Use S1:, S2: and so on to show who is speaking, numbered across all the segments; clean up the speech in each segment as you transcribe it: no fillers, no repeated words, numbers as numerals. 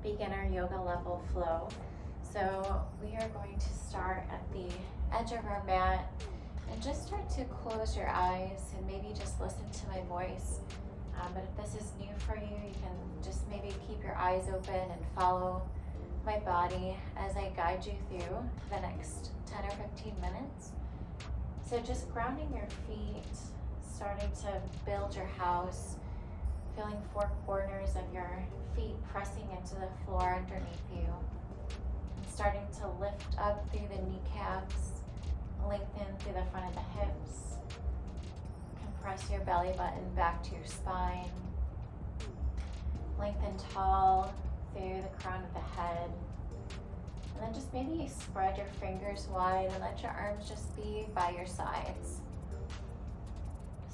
S1: beginner yoga level flow. So we are going to start at the edge of our mat and just start to close your eyes and maybe just listen to my voice. But if this is new for you, you can just maybe keep your eyes open and follow my body as I guide you through the next 10 or 15 minutes. So just grounding your feet, starting to build your house, feeling four corners of your feet pressing into the floor underneath you. And starting to lift up through the kneecaps, lengthen through the front of the hips. Compress your belly button back to your spine. Lengthen tall through the crown of the head. And then just maybe spread your fingers wide and let your arms just be by your sides.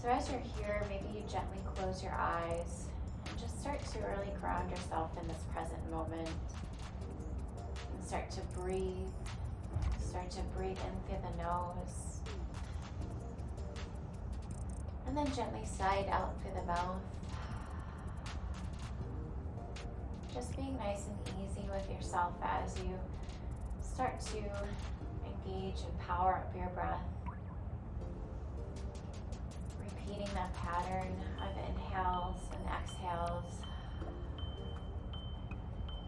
S1: So as you're here, maybe you gently close your eyes and just start to really ground yourself in this present moment. And start to breathe. Start to breathe in through the nose. And then gently sigh out through the mouth. Just being nice and easy with yourself as you start to engage and power up your breath. Repeating that pattern of inhales and exhales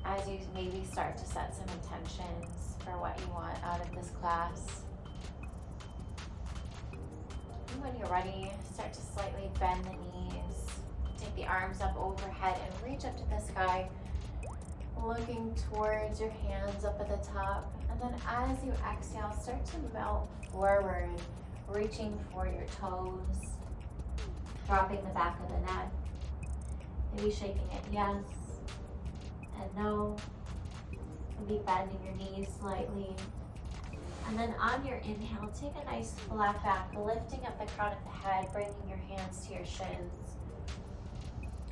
S1: as you maybe start to set some intentions for what you want out of this class. And when you're ready, start to slightly bend the knees. Take the arms up overhead and reach up to the sky, looking towards your hands up at the top. And then as you exhale, start to melt forward, reaching for your toes, dropping the back of the neck, maybe shaking it yes and no, maybe bending your knees slightly. And then on your inhale, take a nice flat back, lifting up the crown of the head, bringing your hands to your shins.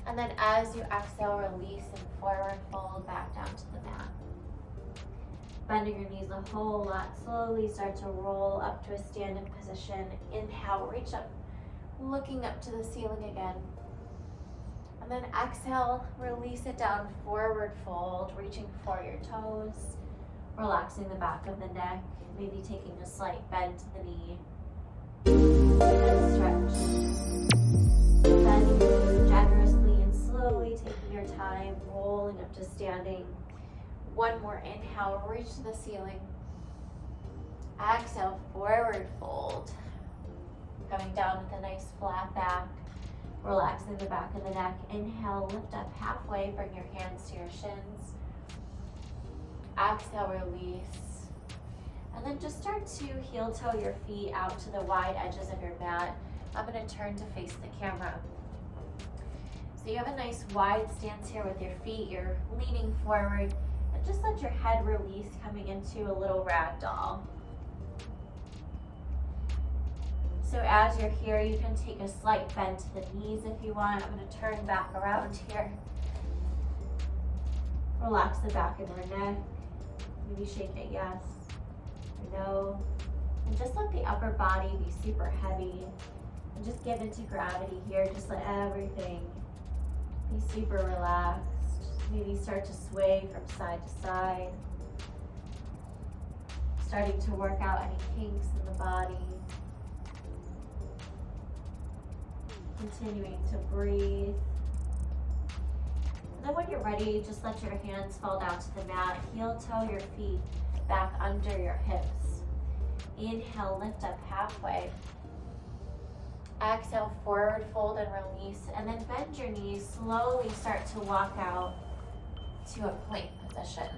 S1: And then as you exhale, release and forward fold back down to the mat. Bending your knees a whole lot, slowly start to roll up to a standing position. Inhale, reach up, looking up to the ceiling again. And then exhale, release it down, forward fold, reaching for your toes, relaxing the back of the neck, maybe taking a slight bend to the knee. And stretch. Bending your knees generously and slowly taking your time, rolling up to standing. One more inhale, reach to the ceiling. Exhale, forward fold. Coming down with a nice flat back, relaxing the back of the neck. Inhale, lift up halfway, bring your hands to your shins. Exhale, release. And then just start to heel toe your feet out to the wide edges of your mat. I'm going to turn to face the camera. So you have a nice wide stance here with your feet. You're leaning forward. And just let your head release, coming into a little rag doll. So as you're here, you can take a slight bend to the knees if you want. I'm going to turn back around here. Relax the back of your neck. Maybe shake it yes or no. And just let the upper body be super heavy. And just give into gravity here. Just let everything be super relaxed. Maybe start to sway from side to side. Starting to work out any kinks in the body. Continuing to breathe. And then when you're ready, just let your hands fall down to the mat. Heel toe your feet back under your hips. Inhale, lift up halfway. Exhale, forward fold and release. And then bend your knees. Slowly start to walk out to a plank position.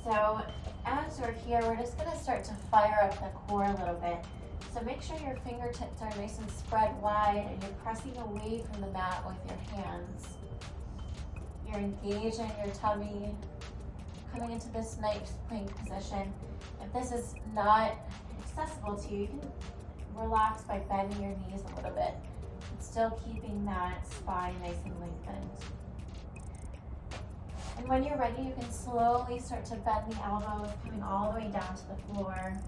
S1: So as we're here, we're just going to start to fire up the core a little bit. So make sure your fingertips are nice and spread wide and you're pressing away from the mat with your hands. You're engaging your tummy, coming into this nice plank position. If this is not accessible to you, you can relax by bending your knees a little bit, but still keeping that spine nice and lengthened. And when you're ready, you can slowly start to bend the elbows, coming all the way down to the floor.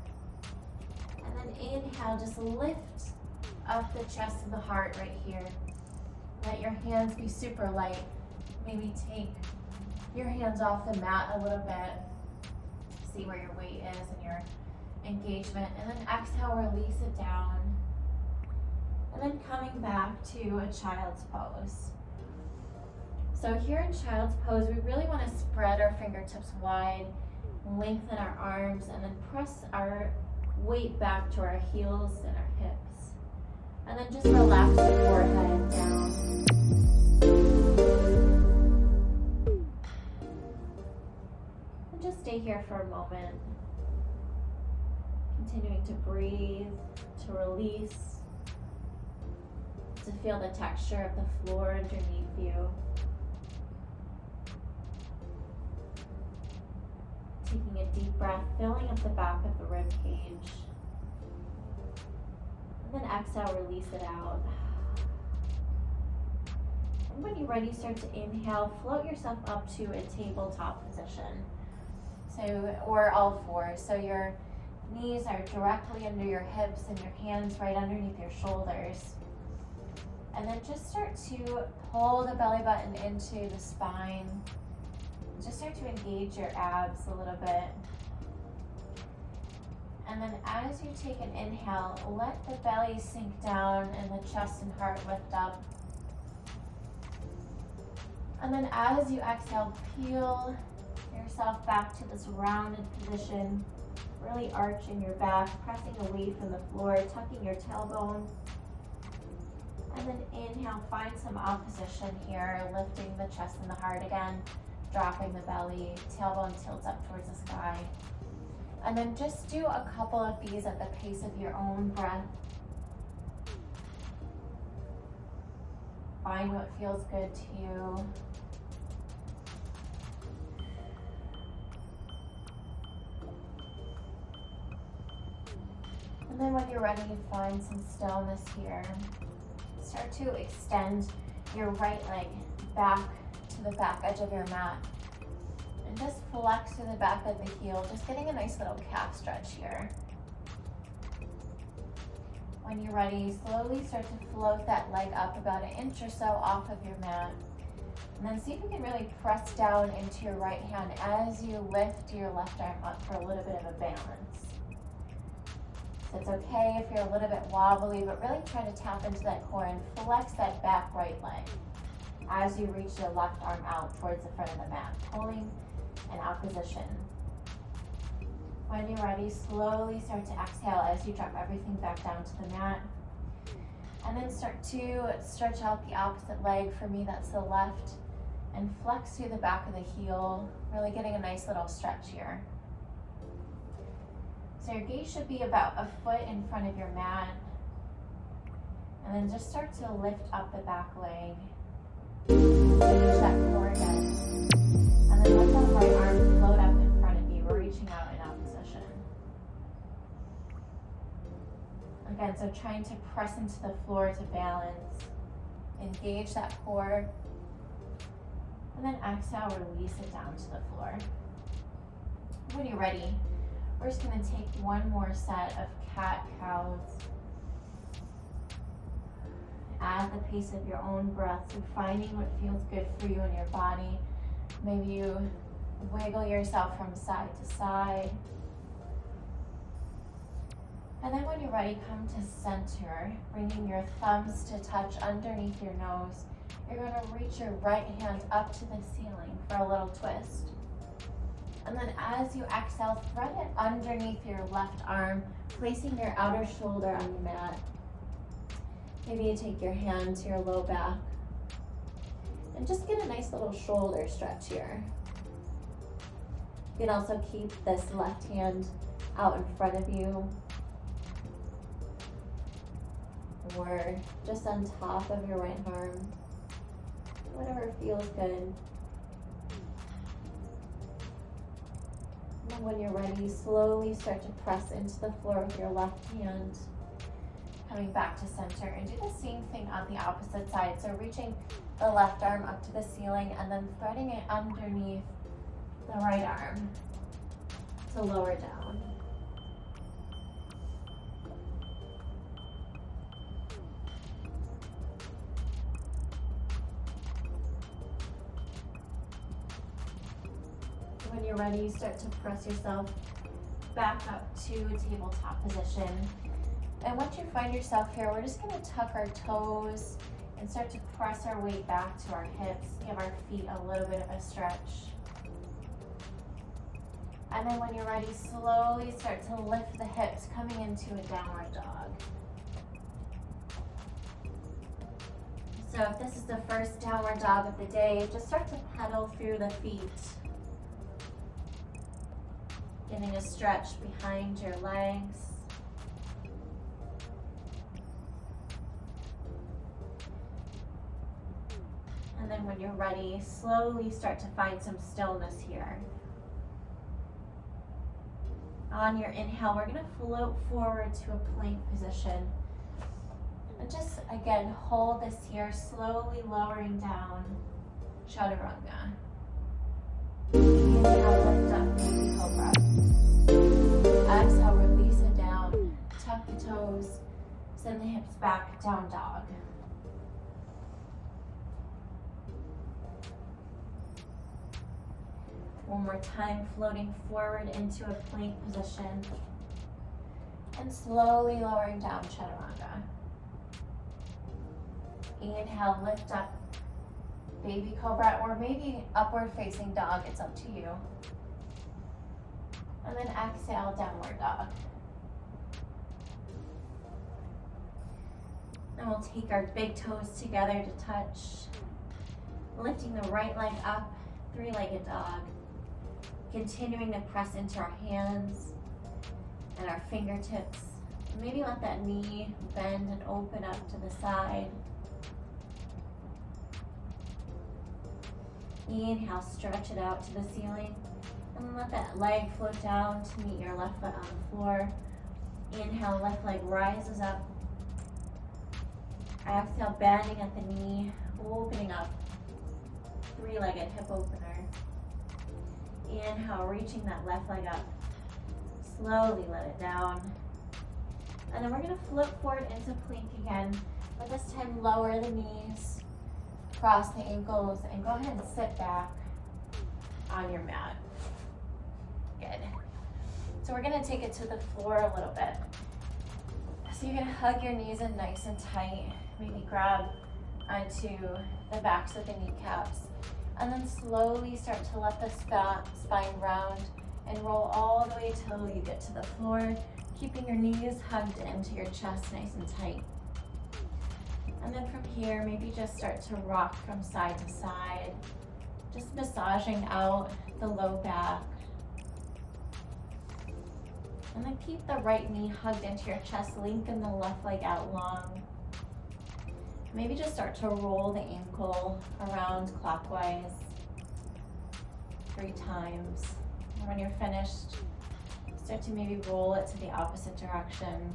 S1: And then inhale, just lift up the chest and the heart right here. Let your hands be super light. Maybe take your hands off the mat a little bit. See where your weight is and your engagement. And then exhale, release it down. And then coming back to a child's pose. So here in child's pose, we really want to spread our fingertips wide, lengthen our arms, and then press our weight back to our heels and our hips. And then just relax the forehead down. And just stay here for a moment. Continuing to breathe, to release, to feel the texture of the floor underneath you. Taking a deep breath, filling up the back of the rib cage. And then exhale, release it out. And when you're ready, start to inhale, float yourself up to a tabletop position. Or all fours. So your knees are directly under your hips and your hands right underneath your shoulders. And then just start to pull the belly button into the spine. Just start to engage your abs a little bit. And then as you take an inhale, let the belly sink down and the chest and heart lift up. And then as you exhale, peel yourself back to this rounded position, really arching your back, pressing away from the floor, tucking your tailbone. And then inhale, find some opposition here, lifting the chest and the heart again, dropping the belly, tailbone tilts up towards the sky. And then just do a couple of these at the pace of your own breath. Find what feels good to you. And then when you're ready, find some stillness here. Start to extend your right leg back to the back edge of your mat. And just flex through the back of the heel, just getting a nice little calf stretch here. When you're ready, slowly start to float that leg up about an inch or so off of your mat. And then see if you can really press down into your right hand as you lift your left arm up for a little bit of a balance. So it's okay if you're a little bit wobbly, but really try to tap into that core and flex that back right leg as you reach your left arm out towards the front of the mat, pulling in opposition. When you're ready, slowly start to exhale as you drop everything back down to the mat. And then start to stretch out the opposite leg. For me, that's the left. And flex through the back of the heel, really getting a nice little stretch here. So your gaze should be about a foot in front of your mat. And then just start to lift up the back leg. Reach that core again. And then let that right arm float up in front of you, reaching out in opposition. Again, so trying to press into the floor to balance. Engage that core. And then exhale, release it down to the floor. When you're ready, we're just going to take one more set of cat-cows. At the pace of your own breath, so finding what feels good for you in your body. Maybe you wiggle yourself from side to side. And then when you're ready, come to center, bringing your thumbs to touch underneath your nose. You're going to reach your right hand up to the ceiling for a little twist. And then as you exhale, thread it underneath your left arm, placing your outer shoulder on the mat. Maybe you take your hand to your low back. And just get a nice little shoulder stretch here. You can also keep this left hand out in front of you, or just on top of your right arm. Whatever feels good. And when you're ready, slowly start to press into the floor with your left hand. Coming back to center, and do the same thing on the opposite side. So reaching the left arm up to the ceiling and then threading it underneath the right arm to lower down. you're ready, start to press yourself back up to tabletop position. And once you find yourself here, we're just gonna tuck our toes and start to press our weight back to our hips, give our feet a little bit of a stretch. And then when you're ready, slowly start to lift the hips, coming into a downward dog. So if this is the first downward dog of the day, just start to pedal through the feet. Getting a stretch behind your legs. And then when you're ready, slowly start to find some stillness here. On your inhale, we're going to float forward to a plank position. And just, again, hold this here, slowly lowering down, chaturanga. Inhale, lift up, baby cobra. Exhale, release it down. Tuck the toes, send the hips back, down dog. One more time, floating forward into a plank position. And slowly lowering down, chaturanga. Inhale, lift up, baby cobra, or maybe upward facing dog, it's up to you. And then exhale, downward dog. And we'll take our big toes together to touch. Lifting the right leg up, three-legged dog. Continuing to press into our hands and our fingertips. Maybe let that knee bend and open up to the side. Inhale, stretch it out to the ceiling. And then let that leg float down to meet your left foot on the floor. Inhale, left leg rises up. Exhale, bending at the knee, opening up. Three-legged hip opener. Inhale, reaching that left leg up. Slowly let it down. And then we're going to flip forward into plank again, but this time lower the knees, cross the ankles, and go ahead and sit back on your mat. Good. So we're going to take it to the floor a little bit. So you're going to hug your knees in nice and tight. Maybe grab onto the backs of the kneecaps. And then slowly start to let the spine round and roll all the way till you get to the floor, keeping your knees hugged into your chest nice and tight. And then from here, maybe just start to rock from side to side, just massaging out the low back. And then keep the right knee hugged into your chest, lengthen the left leg out long. Maybe just start to roll the ankle around clockwise 3 times. And when you're finished, start to maybe roll it to the opposite direction.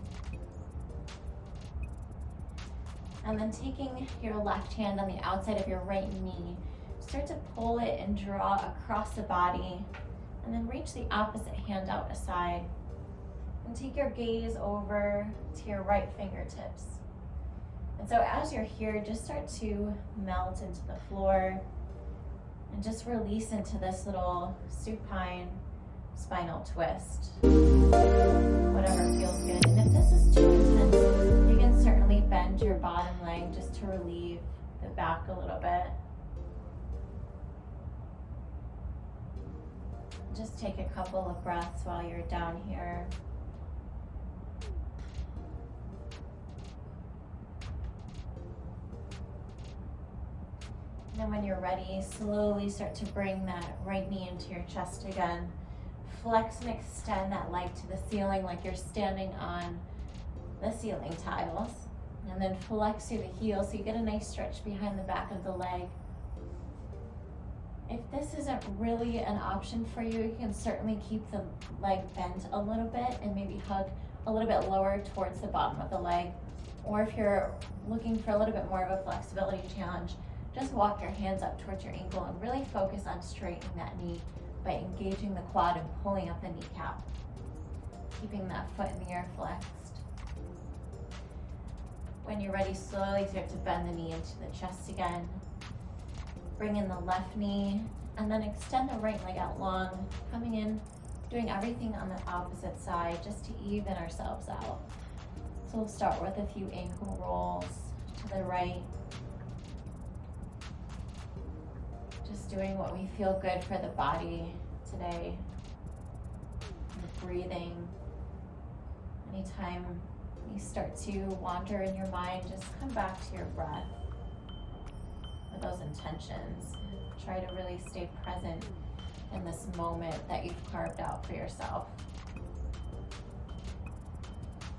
S1: And then taking your left hand on the outside of your right knee, start to pull it and draw across the body. And then reach the opposite hand out aside. And take your gaze over to your right fingertips. And so as you're here, just start to melt into the floor and just release into this little supine spinal twist. Whatever feels good. And if this is too intense, you can certainly bend your bottom leg just to relieve the back a little bit. Just take a couple of breaths while you're down here. And when you're ready, slowly start to bring that right knee into your chest again. Flex and extend that leg to the ceiling like you're standing on the ceiling tiles. And then flex through the heel so you get a nice stretch behind the back of the leg. If this isn't really an option for you, you can certainly keep the leg bent a little bit and maybe hug a little bit lower towards the bottom of the leg. Or if you're looking for a little bit more of a flexibility challenge, just walk your hands up towards your ankle and really focus on straightening that knee by engaging the quad and pulling up the kneecap. Keeping that foot in the air flexed. When you're ready, slowly start to bend the knee into the chest again. Bring in the left knee And then extend the right leg out long, coming in, doing everything on the opposite side just to even ourselves out. So we'll start with a few ankle rolls to the right. Just doing what we feel good for the body today. And breathing. Anytime you start to wander in your mind, just come back to your breath with those intentions. Try to really stay present in this moment that you've carved out for yourself.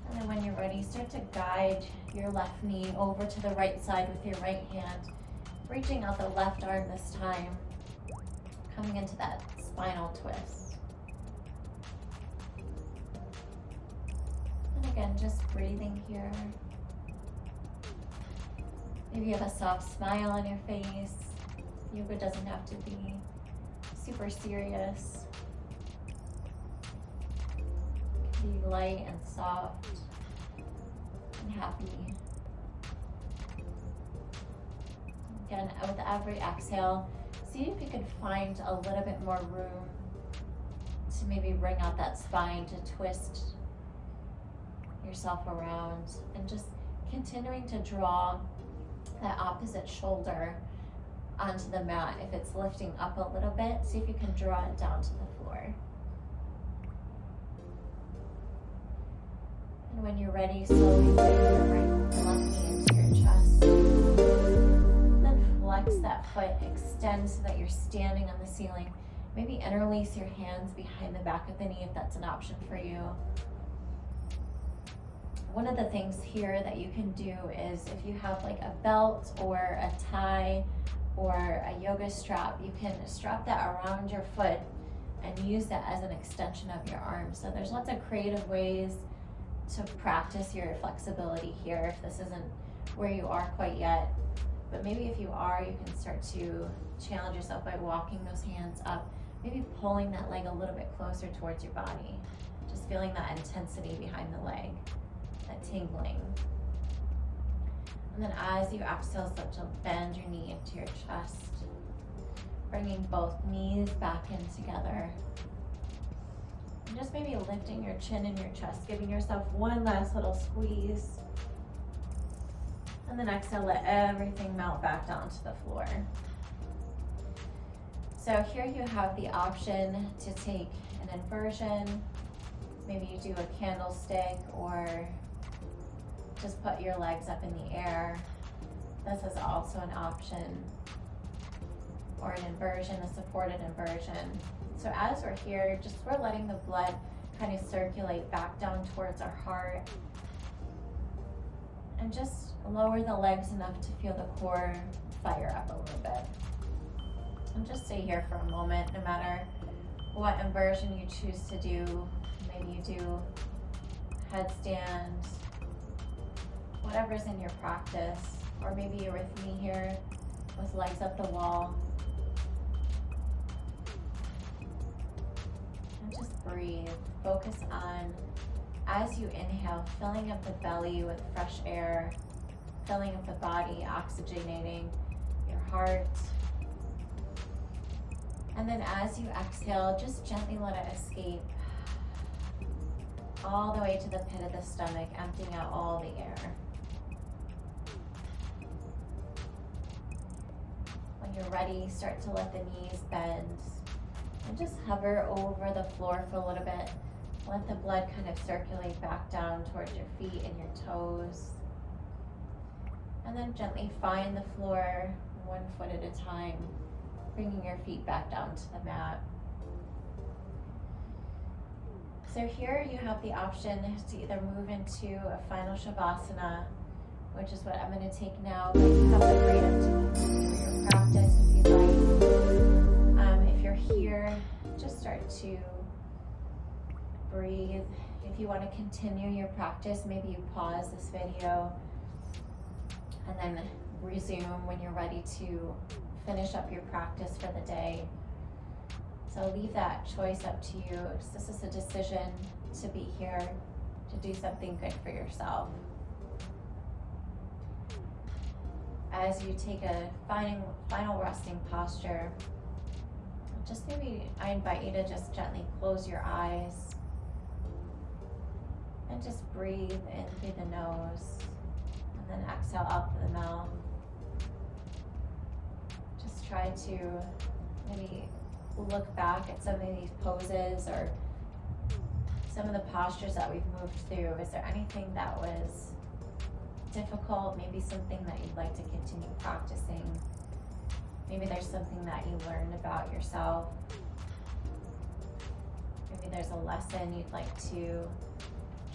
S1: And then when you're ready, start to guide your left knee over to the right side with your right hand, reaching out the left arm this time, coming into that spinal twist. And again, just breathing here. Maybe you have a soft smile on your face. Yoga doesn't have to be super serious. It can be light and soft and happy. Again, with every exhale, see if you can find a little bit more room to maybe bring out that spine, to twist yourself around, and just continuing to draw that opposite shoulder onto the mat. If it's lifting up a little bit, see if you can draw it down to the floor. And when you're ready, slowly bring your left knee into your chest. Then flex that foot, extend so that you're standing on the ceiling. Maybe interlace your hands behind the back of the knee if that's an option for you. One of the things here that you can do is if you have like a belt or a tie or a yoga strap, you can strap that around your foot and use that as an extension of your arm. So there's lots of creative ways to practice your flexibility here if this isn't where you are quite yet. But maybe if you are, you can start to challenge yourself by walking those hands up, maybe pulling that leg a little bit closer towards your body, just feeling that intensity behind the leg, that tingling. And then as you exhale, start to bend your knee into your chest, bringing both knees back in together. And just maybe lifting your chin and your chest, giving yourself one last little squeeze. And then exhale, let everything melt back down to the floor. So here you have the option to take an inversion. Maybe you do a candlestick or just put your legs up in the air. This is also an option. Or an inversion, a supported inversion. So as we're here, we're letting the blood kind of circulate back down towards our heart. And just lower the legs enough to feel the core fire up a little bit. And just stay here for a moment, no matter what inversion you choose to do. Maybe you do headstand, whatever's in your practice, or maybe you're with me here with legs up the wall. And just breathe. Focus on, as you inhale, filling up the belly with fresh air, filling up the body, oxygenating your heart. And then as you exhale, just gently let it escape all the way to the pit of the stomach, emptying out all the air. When you're ready, start to let the knees bend and just hover over the floor for a little bit. Let the blood kind of circulate back down towards your feet and your toes. And then gently find the floor 1 foot at a time, bringing your feet back down to the mat. So here you have the option to either move into a final Shavasana, which is what I'm going to take now, but you have the freedom to continue your practice if you'd like. If you're here, just start to breathe. If you want to continue your practice, maybe you pause this video and then resume when you're ready to finish up your practice for the day. So leave that choice up to you. This is a decision to be here, to do something good for yourself. As you take a final resting posture, just maybe I invite you to just gently close your eyes and just breathe in through the nose and then exhale out through the mouth. Just try to maybe look back at some of these poses or some of the postures that we've moved through. Is there anything that was difficult? Maybe something that you'd like to continue practicing? Maybe there's something that you learned about yourself. Maybe there's a lesson you'd like to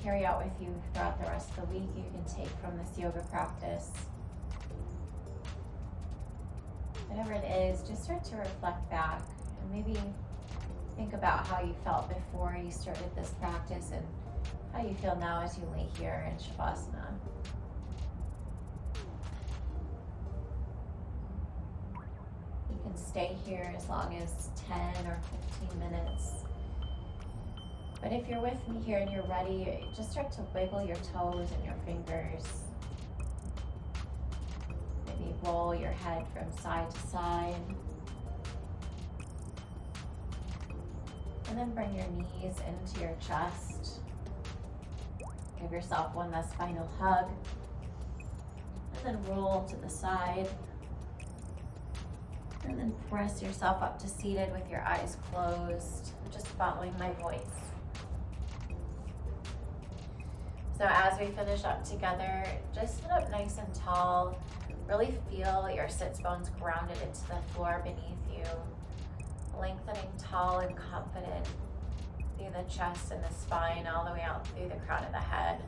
S1: carry out with you throughout the rest of the week you can take from this yoga practice. Whatever it is, just start to reflect back and maybe think about how you felt before you started this practice and how you feel now as you lay here in Shavasana. You can stay here as long as 10 or 15 minutes. But if you're with me here and you're ready, just start to wiggle your toes and your fingers. Maybe roll your head from side to side. And then bring your knees into your chest. Give yourself one last final hug. And then roll to the side. And then press yourself up to seated with your eyes closed, just following my voice. So as we finish up together, just sit up nice and tall. Really feel your sits bones grounded into the floor beneath you. Lengthening tall and confident through the chest and the spine, all the way out through the crown of the head.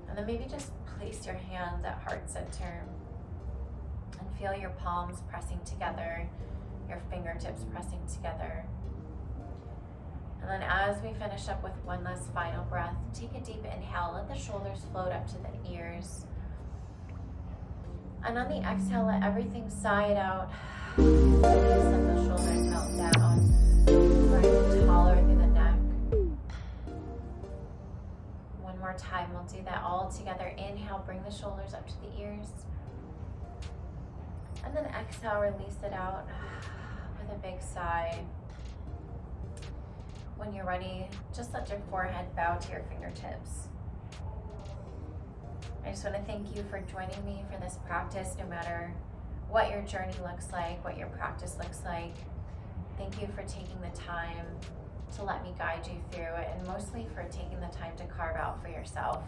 S1: And then maybe just place your hands at heart center and feel your palms pressing together, your fingertips pressing together. And then as we finish up with one last final breath, take a deep inhale, let the shoulders float up to the ears. And on the exhale, let everything sigh out. Release, let the shoulders melt down, rising taller through the neck. One more time, we'll do that all together. Inhale, bring the shoulders up to the ears. And then exhale, release it out with a big sigh. When you're ready, just let your forehead bow to your fingertips. I just want to thank you for joining me for this practice, no matter what your journey looks like, what your practice looks like. Thank you for taking the time to let me guide you through it, and mostly for taking the time to carve out for yourself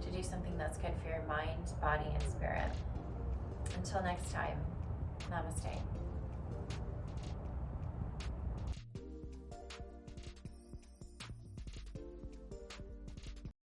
S1: to do something that's good for your mind, body, and spirit. Until next time, namaste.